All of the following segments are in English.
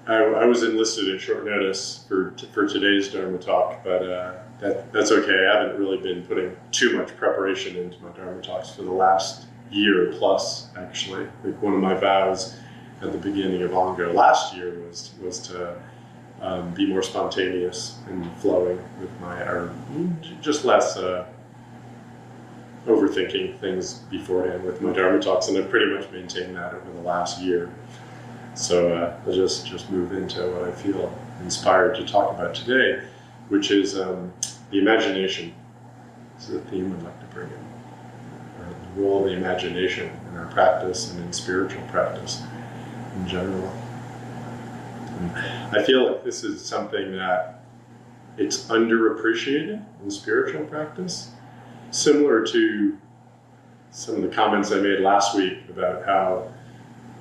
I was enlisted at short notice for today's Dharma talk, but that's okay. I haven't really been putting too much preparation into my Dharma talks for the last year plus, actually. Like one of my vows at the beginning of Ango last year was to be more spontaneous and flowing with or just less overthinking things beforehand with my Dharma talks, and I've pretty much maintained that over the last year. So I'll just move into what I feel inspired to talk about today, which is the imagination. This is a theme I'd like to bring in. The role of the imagination in our practice and in spiritual practice in general. And I feel like this is something that it's underappreciated in spiritual practice, similar to some of the comments I made last week about how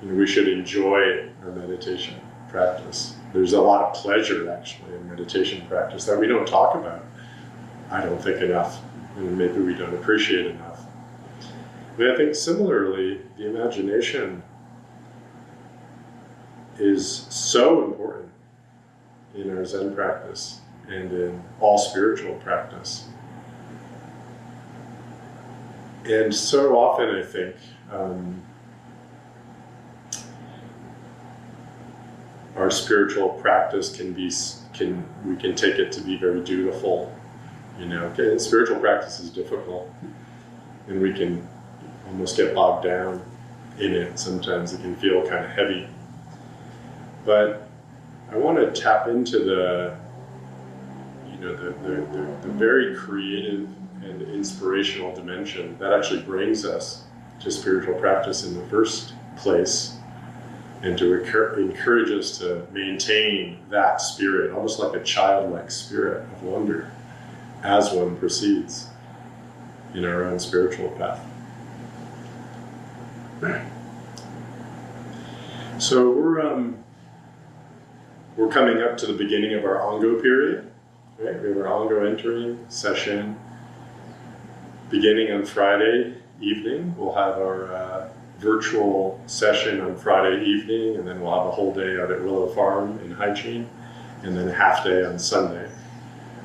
we should enjoy our meditation practice. There's a lot of pleasure actually in meditation practice that we don't talk about, I don't think, enough, and maybe we don't appreciate enough. But I think similarly, the imagination is so important in our Zen practice and in all spiritual practice. And so often I think our spiritual practice we can take it to be very dutiful. Spiritual practice is difficult, and we can almost get bogged down in it. Sometimes it can feel kind of heavy. But I want to tap into the very creative and inspirational dimension that actually brings us to spiritual practice in the first place, and to encourage us to maintain that spirit, almost like a childlike spirit of wonder, as one proceeds in our own spiritual path. So we're coming up to the beginning of our Ango period. Right? We have our Ango entering session beginning on Friday evening. We'll have our virtual session on Friday evening, and then we'll have a whole day out at Willow Farm in Haiching, and then a half day on Sunday.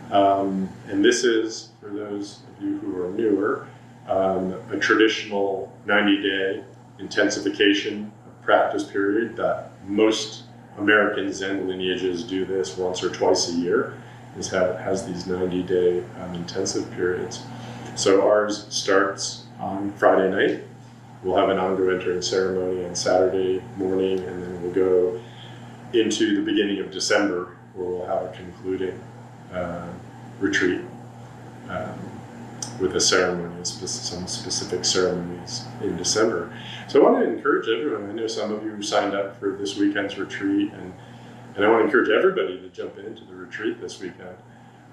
And this is, for those of you who are newer, a traditional 90-day intensification practice period that most American Zen lineages do this once or twice a year, has these 90-day intensive periods. So ours starts on Friday night. We'll have an Ango entering ceremony on Saturday morning, and then we'll go into the beginning of December, where we'll have a concluding retreat with a ceremony, some specific ceremonies in December. So I want to encourage everyone. I know some of you signed up for this weekend's retreat, and I want to encourage everybody to jump into the retreat this weekend.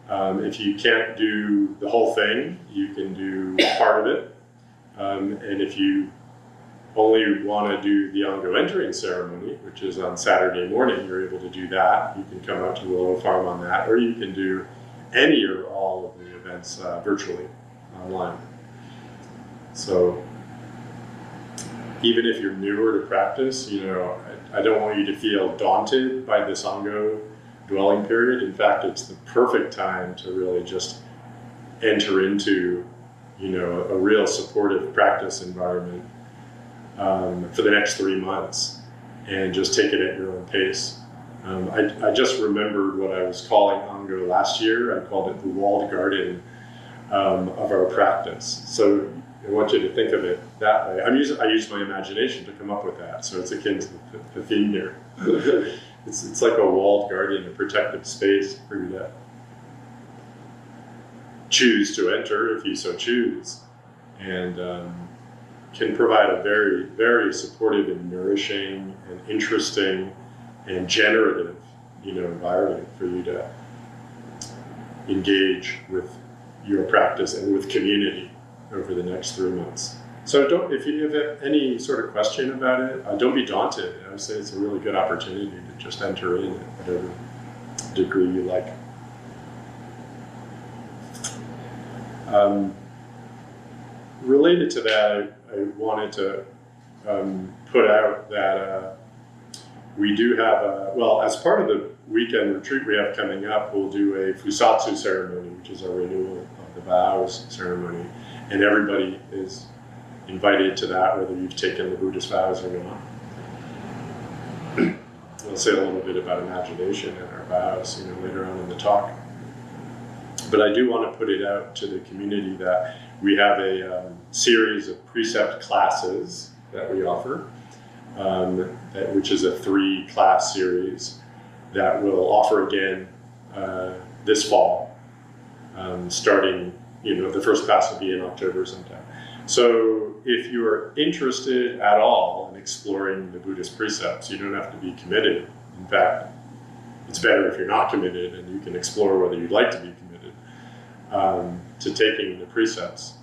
If you can't do the whole thing, you can do part of it. And if you only want to do the Ango entering ceremony, which is on Saturday morning, you're able to do that. You can come out to Willow Farm on that, or you can do any or all of the events virtually online. So even if you're newer to practice, I don't want you to feel daunted by this Ango dwelling period. In fact, it's the perfect time to really just enter into, a real supportive practice environment for the next 3 months, and just take it at your own pace. I just remembered what I was calling Ango last year. I called it the walled garden of our practice. So I want you to think of it that way. I use my imagination to come up with that, so it's akin to the theme here. It's like a walled garden, a protected space for you to choose to enter if you so choose, and can provide a very, very supportive and nourishing and interesting and generative, environment for you to engage with your practice and with community over the next 3 months. So if you have any sort of question about it, don't be daunted. I would say it's a really good opportunity to just enter in at whatever degree you like. Related to that, I wanted to put out that we do have as part of the weekend retreat we have coming up, we'll do a Fusatsu ceremony, which is our renewal of the vows ceremony. And everybody is invited to that, whether you've taken the Buddhist vows or not. We'll say a little bit about imagination and our vows, later on in the talk. But I do want to put it out to the community that we have a series of precept classes that we offer, which is a 3-class series that we'll offer again this fall, starting, the first class will be in October sometime. So if you are interested at all in exploring the Buddhist precepts, you don't have to be committed. In fact, it's better if you're not committed and you can explore whether you'd like to be committed to taking the precepts.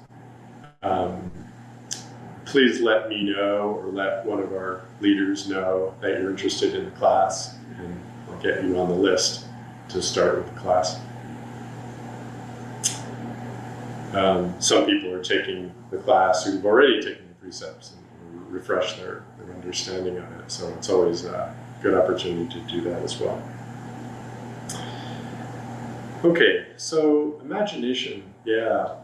Please let me know or let one of our leaders know that you're interested in the class, and I'll get you on the list to start with the class. Some people are taking the class who've already taken the precepts and refresh their understanding of it. So it's always a good opportunity to do that as well. Okay, so imagination, yeah.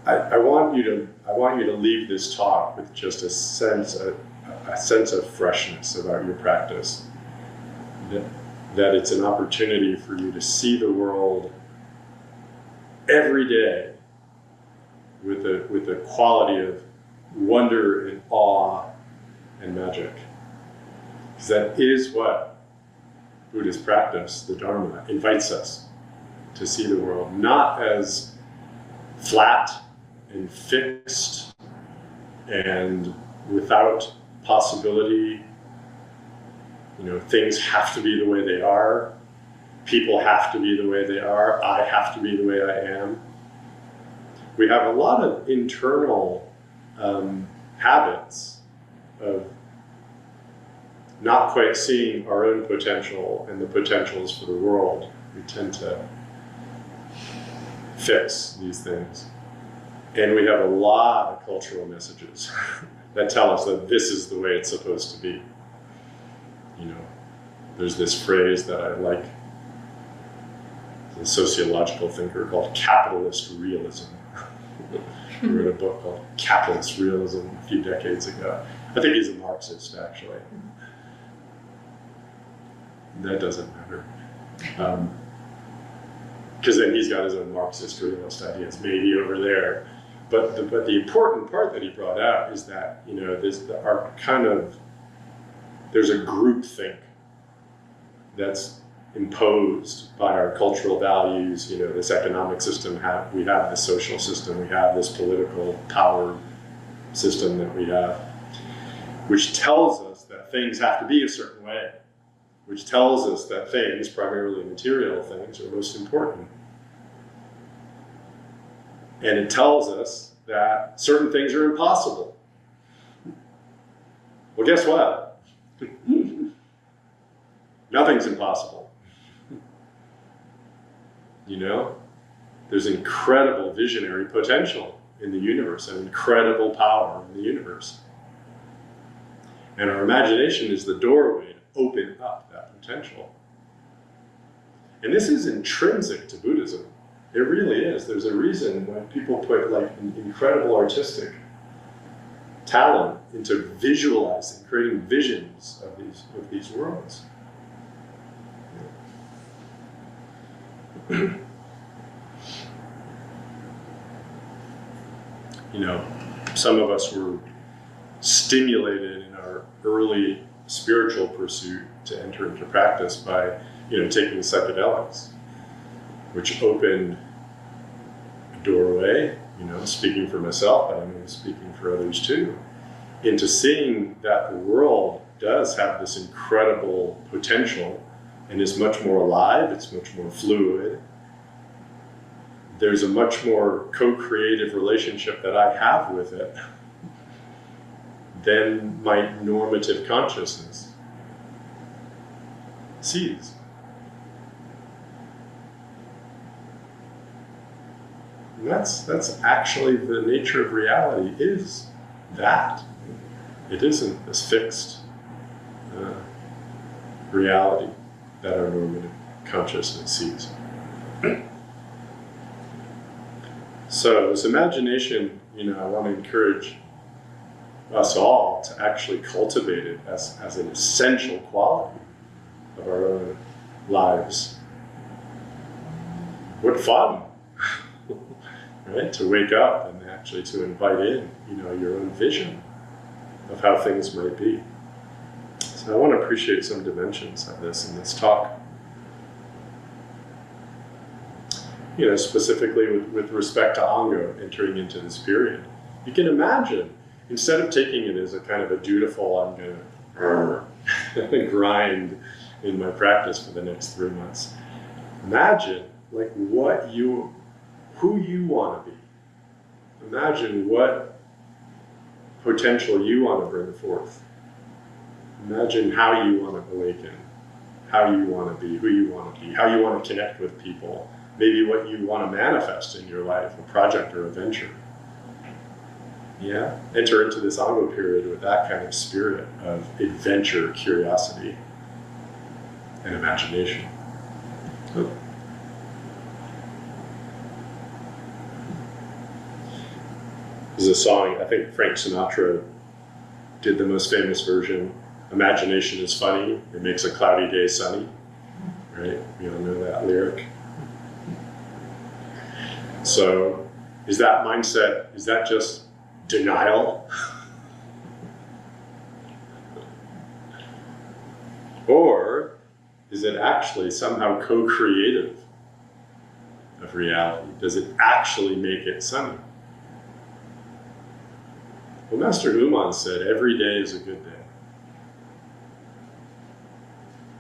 I want you to leave this talk with just a sense of freshness about your practice. That it's an opportunity for you to see the world every day with a quality of wonder and awe and magic. Because that is what Buddhist practice, the Dharma, invites us to see the world, not as flat and fixed and without possibility. Things have to be the way they are. People have to be the way they are. I have to be the way I am. We have a lot of internal habits of not quite seeing our own potential and the potentials for the world. We tend to fix these things. And we have a lot of cultural messages that tell us that this is the way it's supposed to be. There's this phrase that I like, a sociological thinker called capitalist realism. He wrote a book called Capitalist Realism a few decades ago. I think he's a Marxist, actually. That doesn't matter. Because then he's got his own Marxist realist ideas, maybe over there. But the important part that he brought out is that, there's a groupthink that's imposed by our cultural values, this economic system, we have this social system, we have this political power system that we have, which tells us that things have to be a certain way, which tells us that things, primarily material things, are most important. And it tells us that certain things are impossible. Well, guess what? Nothing's impossible. There's incredible visionary potential in the universe and incredible power in the universe. And our imagination is the doorway to open up that potential. And this is intrinsic to Buddhism. It really is. There's a reason why people put an incredible artistic talent into visualizing, creating visions of these worlds. Some of us were stimulated in our early spiritual pursuit to enter into practice by, taking psychedelics, which opened a doorway, speaking for myself, but I'm speaking for others too, into seeing that the world does have this incredible potential and is much more alive, it's much more fluid. There's a much more co-creative relationship that I have with it than my normative consciousness sees. And that's actually the nature of reality, is that. it isn't this fixed reality that our normative consciousness sees. So this imagination, I want to encourage us all to actually cultivate it as an essential quality of our own lives. What fun, right? To wake up and actually to invite in, your own vision of how things might be. So I want to appreciate some dimensions of this in this talk. Specifically with respect to Ango entering into this period. You can imagine, instead of taking it as a kind of a dutiful, I'm going to grind in my practice for the next 3 months, imagine who you want to be. Imagine what potential you want to bring forth. Imagine how you want to awaken, how you want to be, who you want to be, how you want to connect with people, maybe what you want to manifest in your life, a project or a venture. Yeah? Enter into this Ango period with that kind of spirit of adventure, curiosity, and imagination. Oh. There's a song, I think Frank Sinatra did the most famous version. Imagination is funny, it makes a cloudy day sunny. Right? We all know that lyric. So, is that mindset, is that just denial? Or is it actually somehow co-creative of reality? Does it actually make it sunny? Well, Master Unmon said, every day is a good day.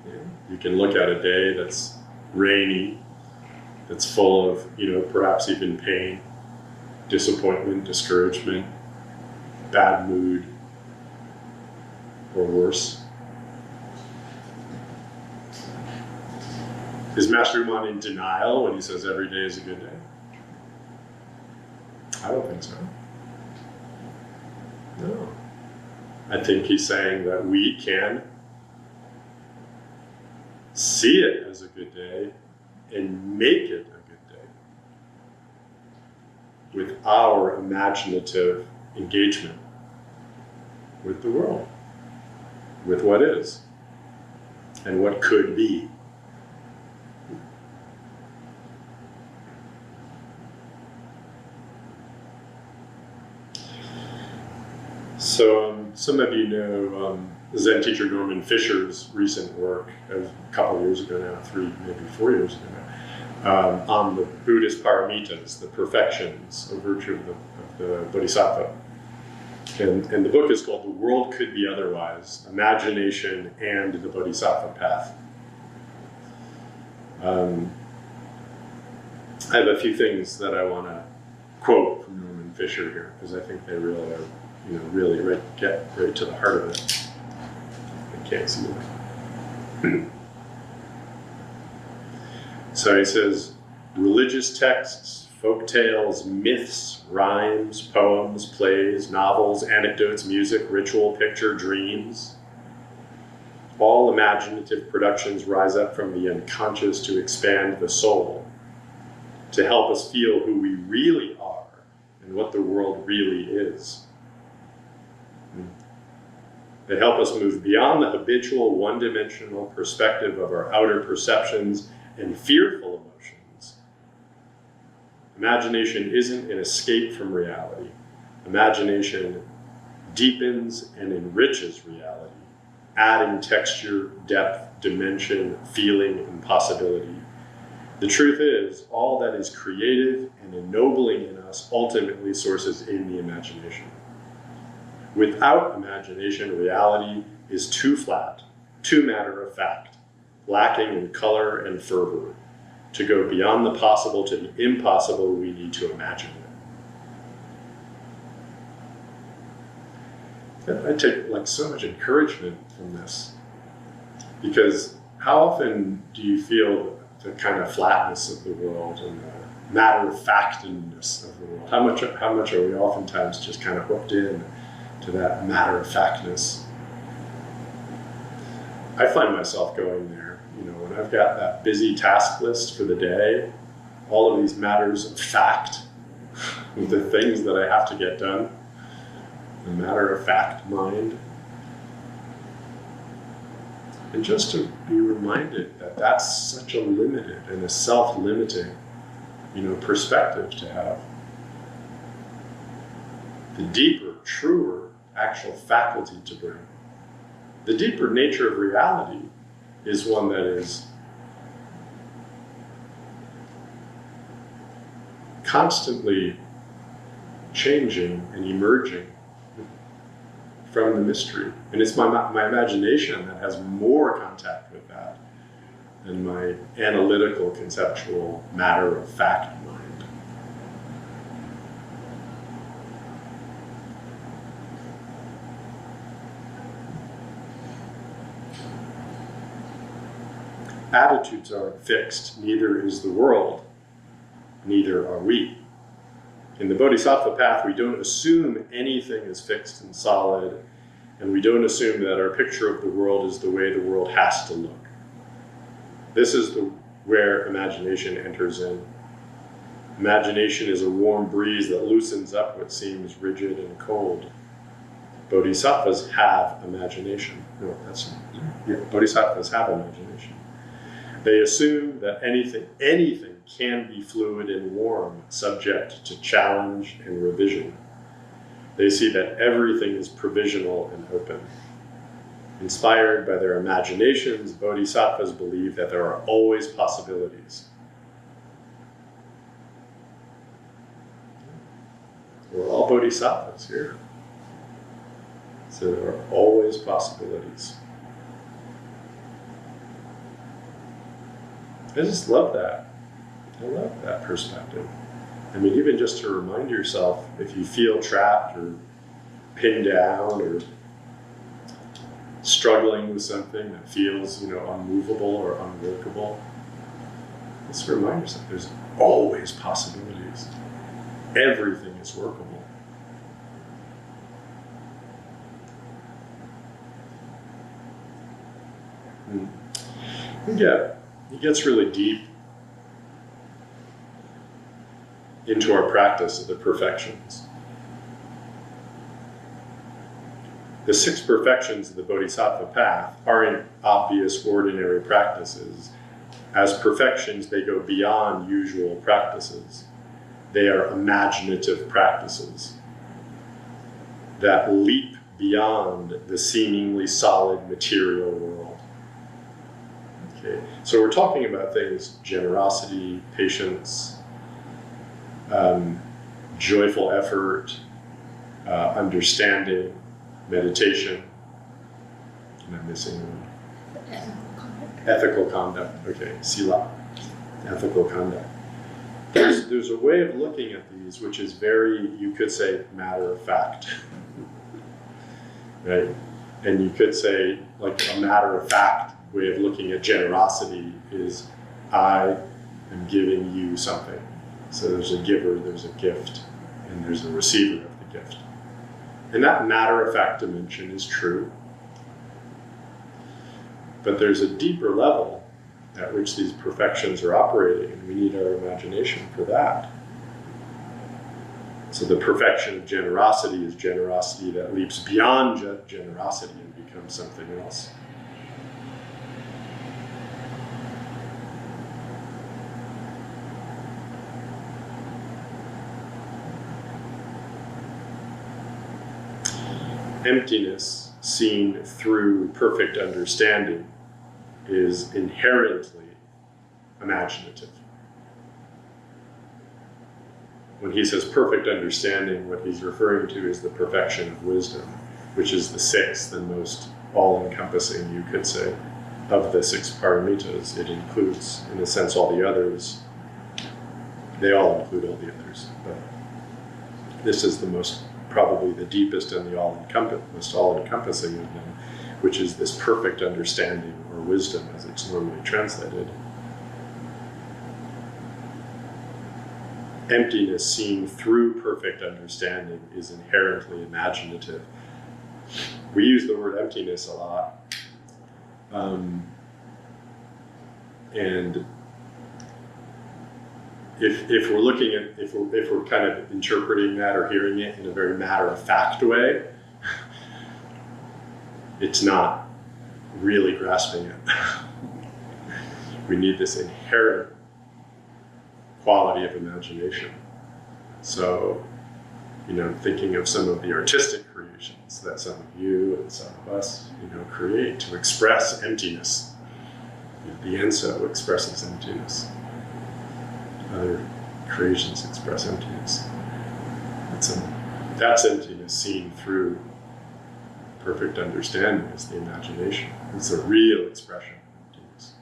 Yeah. You can look at a day that's rainy, that's full of, perhaps even pain, disappointment, discouragement, bad mood, or worse. Is Master Unmon in denial when he says every day is a good day? I don't think so. No. I think he's saying that we can see it as a good day and make it a good day with our imaginative engagement with the world, with what is and what could be. So some of you know Zen teacher Norman Fischer's recent work a couple of years ago now, 3, maybe 4 years ago now, on the Buddhist paramitas, the perfections of virtue of the Bodhisattva. And the book is called The World Could Be Otherwise, Imagination and the Bodhisattva Path. I have a few things that I want to quote from Norman Fischer here, because I think they really are, really get right to the heart of it. I can't see that. So he says, religious texts, folk tales, myths, rhymes, poems, plays, novels, anecdotes, music, ritual, picture, dreams. All imaginative productions rise up from the unconscious to expand the soul, to help us feel who we really are and what the world really is. They help us move beyond the habitual one-dimensional perspective of our outer perceptions and fearful emotions. Imagination isn't an escape from reality. Imagination deepens and enriches reality, adding texture, depth, dimension, feeling, and possibility. The truth is, all that is creative and ennobling in us ultimately sources in the imagination. Without imagination, reality is too flat, too matter-of-fact, lacking in color and fervor. To go beyond the possible to the impossible, we need to imagine it. I take so much encouragement from this, because how often do you feel the kind of flatness of the world and the matter-of-factness of the world? How much are we oftentimes just kind of hooked in to that matter-of-factness. I find myself going there, when I've got that busy task list for the day, all of these matters of fact, the things that I have to get done, the matter-of-fact mind. And just to be reminded that that's such a limited and a self-limiting, perspective to have. The deeper, truer, actual faculty to bring. The deeper nature of reality is one that is constantly changing and emerging from the mystery. And it's my imagination that has more contact with that than my analytical, conceptual, matter-of-fact mind. Attitudes aren't fixed, neither is the world, neither are we. In the Bodhisattva path, we don't assume anything is fixed and solid, and we don't assume that our picture of the world is the way the world has to look. This is where imagination enters in. Imagination is a warm breeze that loosens up what seems rigid and cold. Bodhisattvas have imagination. Bodhisattvas have imagination. They assume that anything can be fluid and warm, subject to challenge and revision. They see that everything is provisional and open. Inspired by their imaginations, bodhisattvas believe that there are always possibilities. We're all bodhisattvas here. So there are always possibilities. I just love that. I love that perspective. I mean, even just to remind yourself, if you feel trapped or pinned down or struggling with something that feels, unmovable or unworkable, just remind yourself there's always possibilities. Everything is workable. Yeah, it gets really deep into our practice of the perfections. The 6 perfections of the Bodhisattva path aren't obvious, ordinary practices. As perfections, they go beyond usual practices. They are imaginative practices that leap beyond the seemingly solid material world. Okay, so we're talking about things: generosity, patience, joyful effort, understanding, meditation. Am I missing one? Ethical conduct. Okay, sila, ethical conduct. There's a way of looking at these which is very, you could say, matter of fact, right? And you could say, like, a matter of fact way of looking at generosity is, I am giving you something. So there's a giver, there's a gift, and there's a receiver of the gift. And that matter-of-fact dimension is true. But there's a deeper level at which these perfections are operating, and we need our imagination for that. So the perfection of generosity is generosity that leaps beyond generosity and becomes something else. Emptiness seen through perfect understanding is inherently imaginative. When he says perfect understanding, what he's referring to is the perfection of wisdom, which is the 6th and most all-encompassing, you could say, of the 6 paramitas. It includes, in a sense, all the others. They all include all the others, but this is the most, probably the deepest and the most all-encompassing of them, which is this perfect understanding, or wisdom as it's normally translated. Emptiness seen through perfect understanding is inherently imaginative. We use the word emptiness a lot. And if we're looking at, if we're kind of interpreting that or hearing it in a very matter-of-fact way, it's not really grasping it. We need this inherent quality of imagination. So, thinking of some of the artistic creations that some of you and some of us, create to express emptiness. The Enso expresses emptiness. Other creations express emptiness. That's emptiness seen through perfect understanding is the imagination. It's a real expression of emptiness.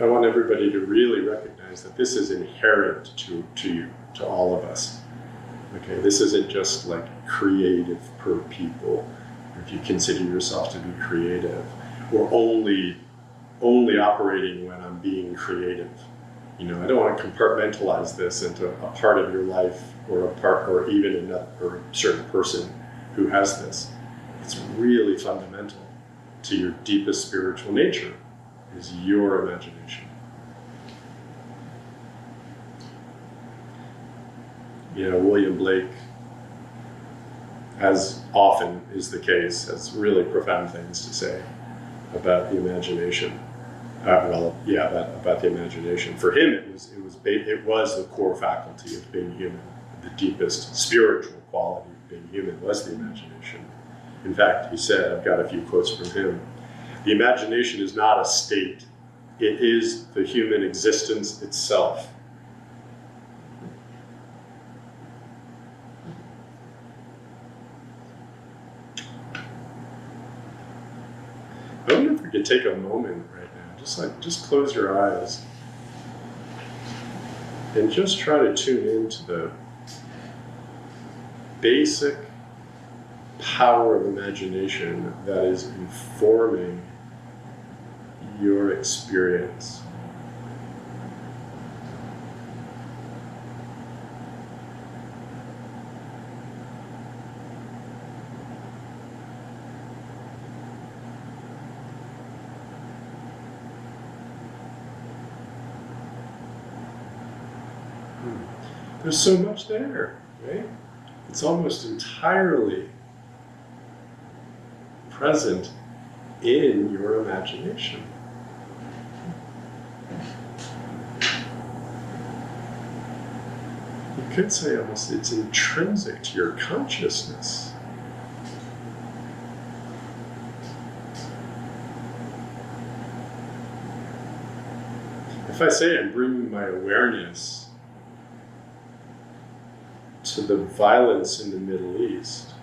I want everybody to really recognize that this is inherent to you, to all of us. Okay, this isn't just like creative per people. If you consider yourself to be creative, or only operating when I'm being creative. I don't want to compartmentalize this into a part of your life or even or a certain person who has this. It's really fundamental to your deepest spiritual nature is your imagination. William Blake, as often is the case, has really profound things to say about the imagination. About the imagination. For him, it was the core faculty of being human. The deepest spiritual quality of being human was the imagination. In fact, he said, I've got a few quotes from him, the imagination is not a state. It is the human existence itself. I wonder if we could take a moment right now, just close your eyes and just try to tune into the basic power of imagination that is informing your experience. There's so much there, right? It's almost entirely present in your imagination. You could say almost it's intrinsic to your consciousness. If I say I'm bringing my awareness to the violence in the Middle East,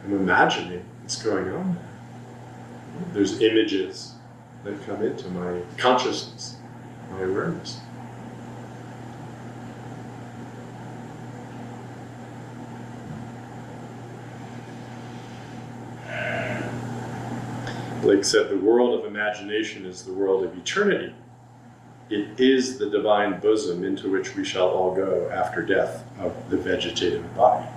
I'm imagining what's going on there. There's images that come into my consciousness, my awareness. Blake said, the world of imagination is the world of eternity. It is the divine bosom into which we shall all go after death of the vegetative body.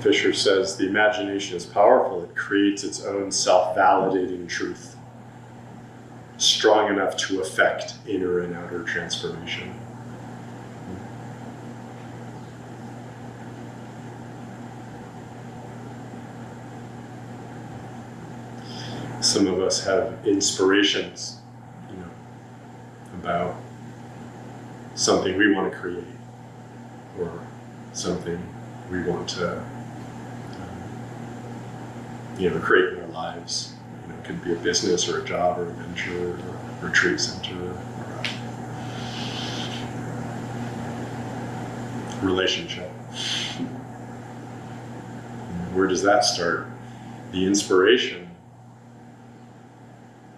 Fischer says the imagination is powerful. It creates its own self-validating truth, strong enough to affect inner and outer transformation. Some of us have inspirations, about something we want to create or something we want to create in our lives. It could be a business or a job or a venture or retreat center or a relationship. Where does that start? The inspiration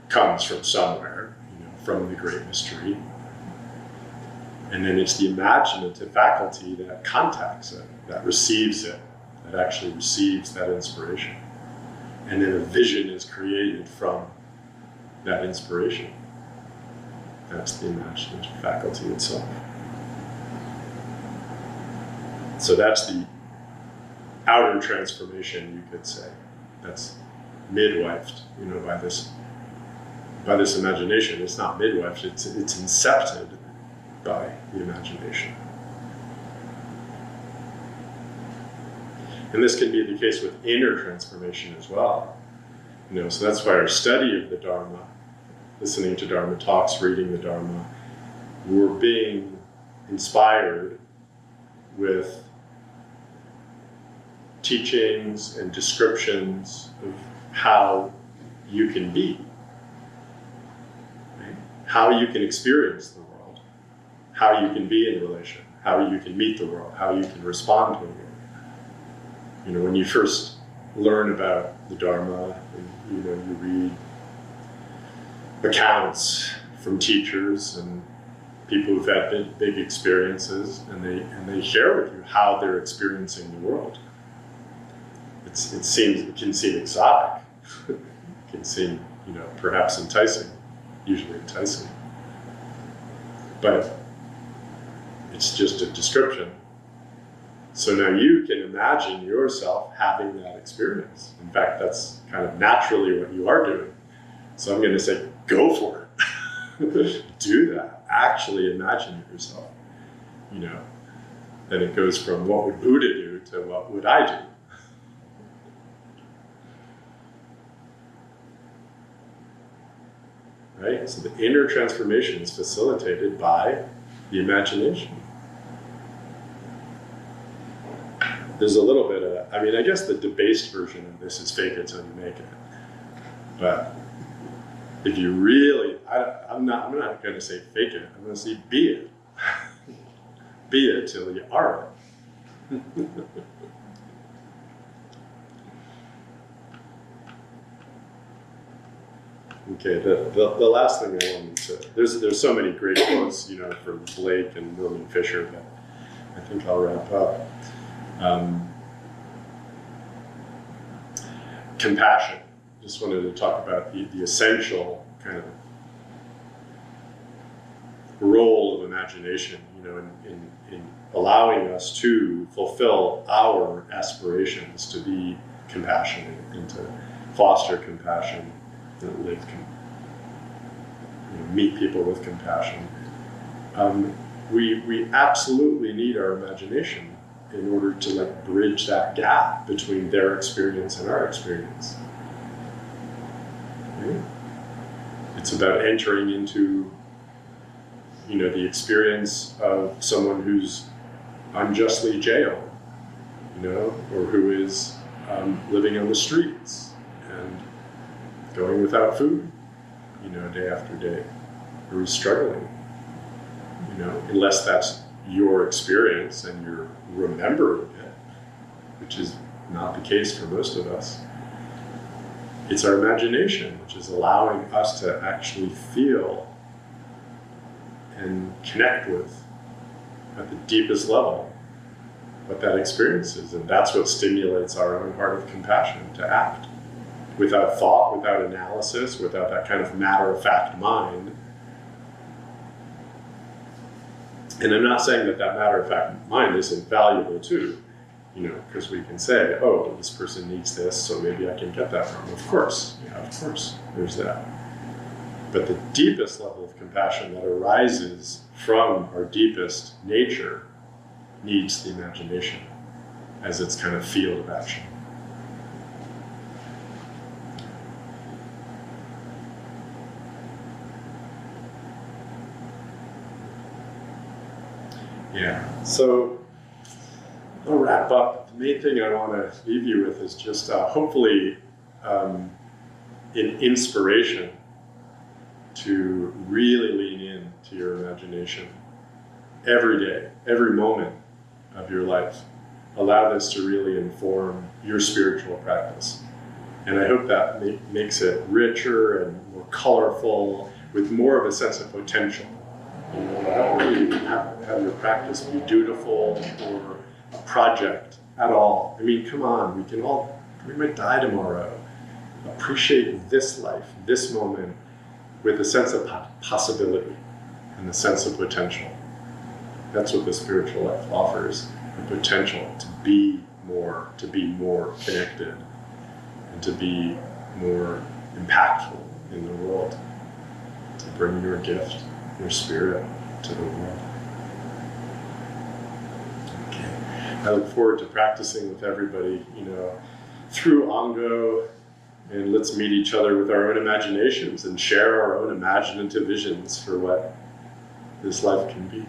comes from somewhere, from the great mystery. And then it's the imaginative faculty that contacts it, that receives it, that actually receives that inspiration. And then a vision is created from that inspiration. That's the imaginative faculty itself. So that's the outer transformation, you could say. That's midwifed, by this imagination. It's not midwifed, it's incepted by the imagination. And this can be the case with inner transformation as well. So that's why our study of the Dharma, listening to Dharma talks, reading the Dharma, we're being inspired with teachings and descriptions of how you can be, right? How you can experience the world, how you can be in relation, how you can meet the world, how you can respond to the world. When you first learn about the Dharma, and, you read accounts from teachers and people who've had big experiences, and they share with you how they're experiencing the world. It can seem exotic. It can seem, perhaps enticing, usually enticing. But it's just a description. So now you can imagine yourself having that experience. In fact, that's kind of naturally what you are doing. So I'm going to say, go for it. Do that. Actually imagine it yourself. Then it goes from what would Buddha do to what would I do? Right? So the inner transformation is facilitated by the imagination. There's a little bit of, I guess the debased version of this is fake it till you make it. But if you really, I'm not going to say fake it, I'm going to say be it. Be it till you are it. Okay, the last thing I wanted to, there's so many great quotes, from Blake and Norman Fischer, but I think I'll wrap up. Compassion. Just wanted to talk about the essential kind of role of imagination, in allowing us to fulfill our aspirations to be compassionate and to foster compassion, and meet people with compassion. We absolutely need our imagination in order to bridge that gap between their experience and our experience. Right? It's about entering into, the experience of someone who's unjustly jailed, or who is living on the streets and going without food, day after day, or who's struggling, unless that's your experience and you're remembering it, which is not the case for most of us. It's our imagination, which is allowing us to actually feel and connect with, at the deepest level, what that experience is. And that's what stimulates our own heart of compassion to act. Without thought, without analysis, without that kind of matter-of-fact mind. And I'm not saying that matter-of-fact mind isn't valuable too, because we can say, oh, this person needs this, so maybe I can get that from them. Of course, there's that. But the deepest level of compassion that arises from our deepest nature needs the imagination as its kind of field of action. Yeah, so I'll wrap up. The main thing I want to leave you with is just hopefully an inspiration to really lean in to your imagination every day, every moment of your life. Allow this to really inform your spiritual practice. And I hope that makes it richer and more colorful, with more of a sense of potential. You know, I don't really have your practice be dutiful or a project at all. I mean, come on, we might die tomorrow. Appreciate this life, this moment, with a sense of possibility and a sense of potential. That's what the spiritual life offers, the potential to be more connected, and to be more impactful in the world, to bring your gift, your spirit to the world. Okay. I look forward to practicing with everybody, through Ango, and let's meet each other with our own imaginations and share our own imaginative visions for what this life can be.